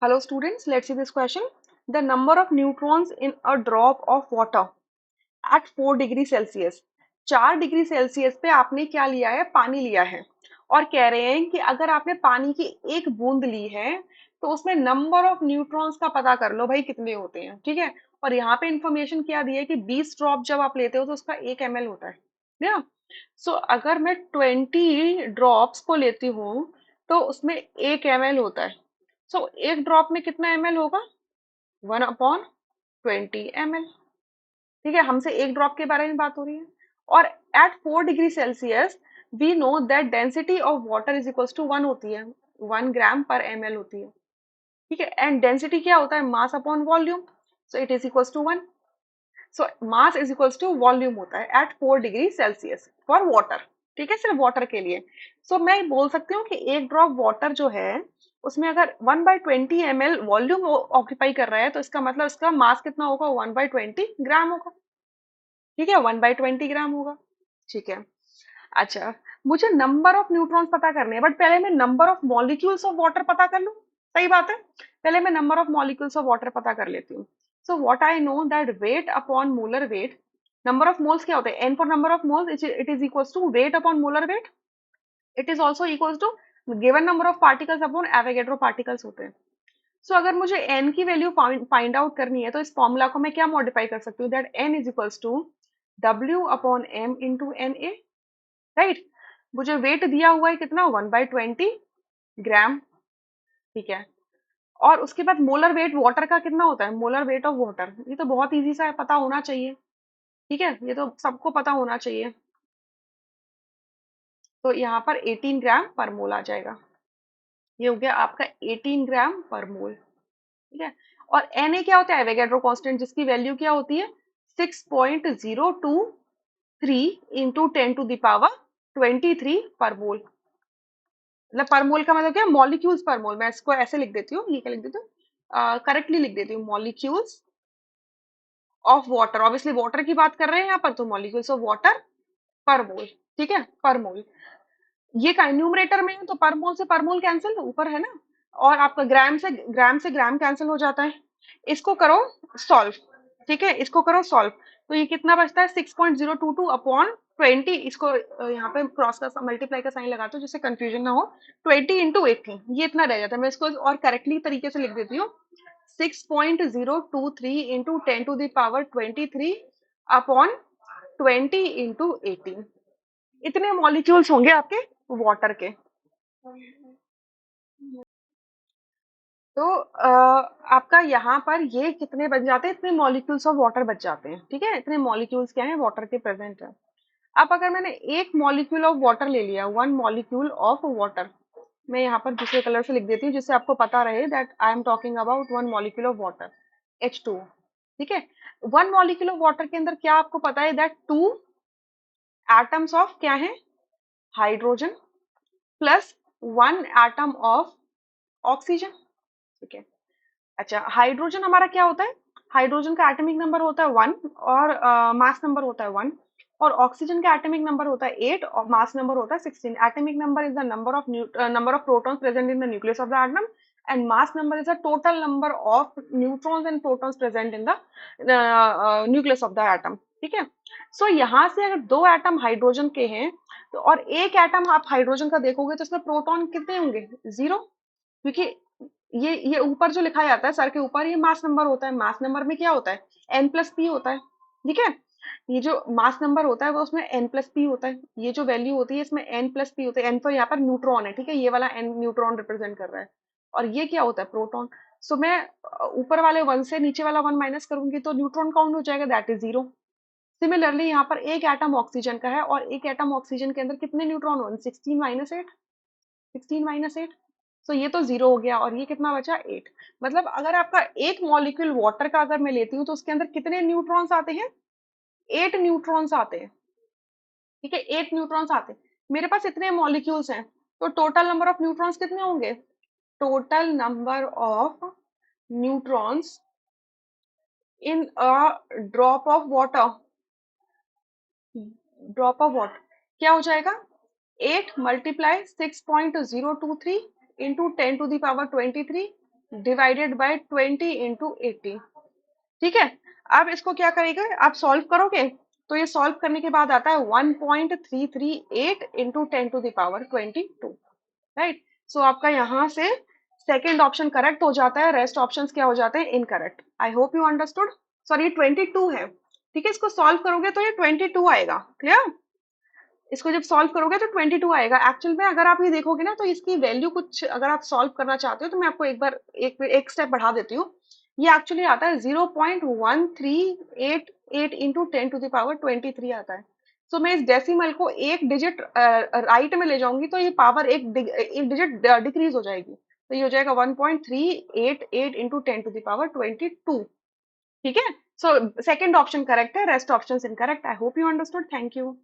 Hello students, let's see this question. The number of neutrons in a drop of water at 4 degree Celsius, 4 degree Celsius पे आपने क्या लिया है? पानी लिया है। और कह रहे हैं कि अगर आपने पानी की एक बूंद ली है तो उसमें नंबर ऑफ न्यूट्रॉन्स का पता कर लो भाई कितने होते हैं। ठीक है, और यहाँ पे इंफॉर्मेशन क्या दी है कि 20 ड्रॉप जब आप लेते हो तो उसका 1 ml होता है ना। सो अगर मैं 20 ड्रॉप्स को लेती हूँ तो उसमें 1 ml होता है। सो एक ड्रॉप में कितना ml होगा? 1/20 ml। ठीक है, हमसे एक ड्रॉप के बारे में बात हो रही है। और at 4 degree Celsius we know that density of water is equals to 1 होती है, 1 ग्राम पर ml होती है। ठीक है, एंड डेंसिटी क्या होता है? Mass upon volume. So it is equals to 1। So mass is equals to volume होता है at 4 degree Celsius for water. ठीक है, सिर्फ वाटर के लिए। सो मैं बोल सकती हूँ कि एक ड्रॉप वाटर जो है उसमें अगर 1/20 ml वॉल्यूम ऑक्यूपाई कर रहा है तो इसका मतलब इसका मास कितना होगा? 1/20 ग्राम होगा। ठीक है, 1/20 ग्राम होगा। ठीक है, अच्छा, मुझे नंबर ऑफ न्यूट्रॉन्स पता करने हैं बट पहले मैं number of molecules of water पता कर लूं। सही बात है, पहले मैं number of molecules of water पता कर लेती हूँ। So what I know that weight upon molar weight, number of moles क्या होते हैं? N for number of moles, it is equals to weight upon molar weight. It is also equals to given number of particles upon Avogadro particles होते हैं। सो अगर मुझे N की value find out करनी है तो इस फॉर्मूला को मैं क्या मॉडिफाई कर सकती हूँ? That n is equals to W upon M into N A. Right, मुझे वेट दिया हुआ है कितना? 1/20 ग्राम। ठीक है, और उसके बाद मोलर वेट वाटर का कितना होता है? मोलर वेट ऑफ वाटर, ये तो बहुत इजी सा है, पता होना चाहिए। ठीक है, ये तो सबको पता होना चाहिए। तो यहाँ पर 18 ग्राम पर मोल आ जाएगा। ये हो गया आपका 18 ग्राम पर मोल। ठीक है, और Na क्या होता है? एवोगैड्रो कांस्टेंट, जिसकी वैल्यू क्या होती है? 6.023 इंटू 10⁻23 पर मोल। मतलब पर मोल का मतलब क्या? मॉलिक्यूल्स पर मोल। मैं इसको ऐसे लिख देती हूँ, ये क्या लिख देती हूँ, करेक्टली लिख देती हूँ, molecules of water. Obviously water की बात कर रहे हैं यहाँ पर, तो मॉलिक्यूल्स ऑफ वाटर पर मोल। ठीक है, पर मोल। ये का न्यूमरेटर में है तो पर मोल कैंसिल ऊपर है ना, और आपका ग्राम से ग्राम कैंसिल हो जाता है। इसको करो सॉल्व। ठीक है, इसको करो सॉल्व। तो ये कितना बचता है? 6.022 अपॉन 20। इसको यहाँ पे क्रॉस का मल्टीप्लाई का साइन लगाते हो जिससे कंफ्यूजन ना हो। 20 इंटू 18, ये इतना रह जाता है। मैं इसको और करेक्टली तरीके से लिख देती हूँ, 6.023 इंटू 10⁻23 अपॉन 20 इंटू 18। इतने मॉलिक्यूल्स होंगे आपके वाटर के। तो आपका यहाँ पर ये कितने बन जाते हैं? इतने मॉलिक्यूल्स ऑफ वाटर बच जाते हैं। ठीक है, इतने मॉलिक्यूल्स क्या है? वाटर के प्रेजेंट है। अब अगर मैंने एक मॉलिक्यूल ऑफ वाटर ले लिया, 1 मॉलिक्यूल ऑफ वाटर, मैं यहाँ पर दूसरे कलर से लिख देती हूँ जिससे आपको पता रहे that I am talking about 1 molecule of water, H2। ठीक है, 1 मॉलिक्यूल ऑफ वाटर के अंदर क्या आपको पता है? दैट 2 एटम्स ऑफ क्या है? Hydrogen plus 1 atom of oxygen. ठीक है, अच्छा, हाइड्रोजन हमारा क्या होता है? हाइड्रोजन का एटॉमिक नंबर होता है 1 और मास नंबर होता है 1। और ऑक्सीजन का एटॉमिक नंबर होता है 8 और मास नंबर होता है 16। Atomic number is the number of protons present in the nucleus of the atom, and mass number is the total number of neutrons and protons present in the nucleus of the atom. ठीक है, सो यहाँ से अगर 2 atom hydrogen के हैं तो और एक एटम आप हाइड्रोजन का देखोगे तो इसमें प्रोटॉन कितने होंगे? 0। क्योंकि ये ऊपर जो लिखा जाता है सर के ऊपर, ये मास नंबर होता है। मास नंबर में क्या होता है? n+p होता है। ठीक है, ये जो मास नंबर होता है वो उसमें n+p होता है। ये जो वैल्यू होती है इसमें n+p होता है। n तो यहाँ पर न्यूट्रॉन है। ठीक है, ये वाला n न्यूट्रॉन रिप्रेजेंट कर रहा है, और ये क्या होता है? प्रोटॉन। सो मैं ऊपर वाले 1 से नीचे वाला 1 माइनस करूंगी तो न्यूट्रॉन काउंट हो जाएगा, दैट इज 0। सिमिलरली यहाँ पर एक एटम ऑक्सीजन का है और एक एटम ऑक्सीजन के अंदर कितने न्यूट्रॉन हो? 16 - 8, 16 - 8। सो ये तो 0 हो गया और ये कितना बचा? 8। मतलब अगर आपका एक मॉलिक्यूल वाटर का अगर मैं लेती हूँ तो उसके अंदर कितने न्यूट्रॉन्स आते हैं? 8 न्यूट्रॉन्स आते हैं। ठीक है, 8 न्यूट्रॉन्स आते हैं। मेरे पास इतने मॉलिक्यूल्स हैं तो टोटल नंबर ऑफ न्यूट्रॉन्स कितने होंगे? Total number of neutrons in a drop of water, drop of water क्या हो जाएगा? 8 × 6.023 इंटू 10⁻23 डिवाइडेड बाय 20 इंटू 80। ठीक है। अब इसको क्या करेगा, आप सॉल्व करोगे तो ये सॉल्व करने के बाद आता है 1.338 into 10 to the power 22। Right. So आपका यहाँ से सेकेंड ऑप्शन करेक्ट हो जाता है, रेस्ट ऑप्शंस क्या हो जाते हैं, incorrect. I hope you understood. Sorry, 22 है। ठीक है, इसको सॉल्व करोगे तो ये 22 आएगा। क्लियर। इसको जब सॉल्व करोगे तो 22 आएगा। एक्चुअल में अगर आप ये देखोगे ना तो इसकी वैल्यू कुछ, अगर आप सॉल्व करना चाहते हो तो मैं आपको एक बार एक स्टेप बढ़ा देती हूँ। ये एक्चुअली आता है 0.1388 इंटू 10 टू द पावर 23 आता है। सो मैं इस डेसिमल को एक डिजिट राइट में ले जाऊंगी तो ये पावर एक डिजिट डिक्रीज हो जाएगी, तो ये हो जाएगा 1.388 इंटू 10 टू द पावर 22। ठीक है। सो सेकेंड ऑप्शन करेक्ट है, rest option incorrect. I hope you understood. Thank you.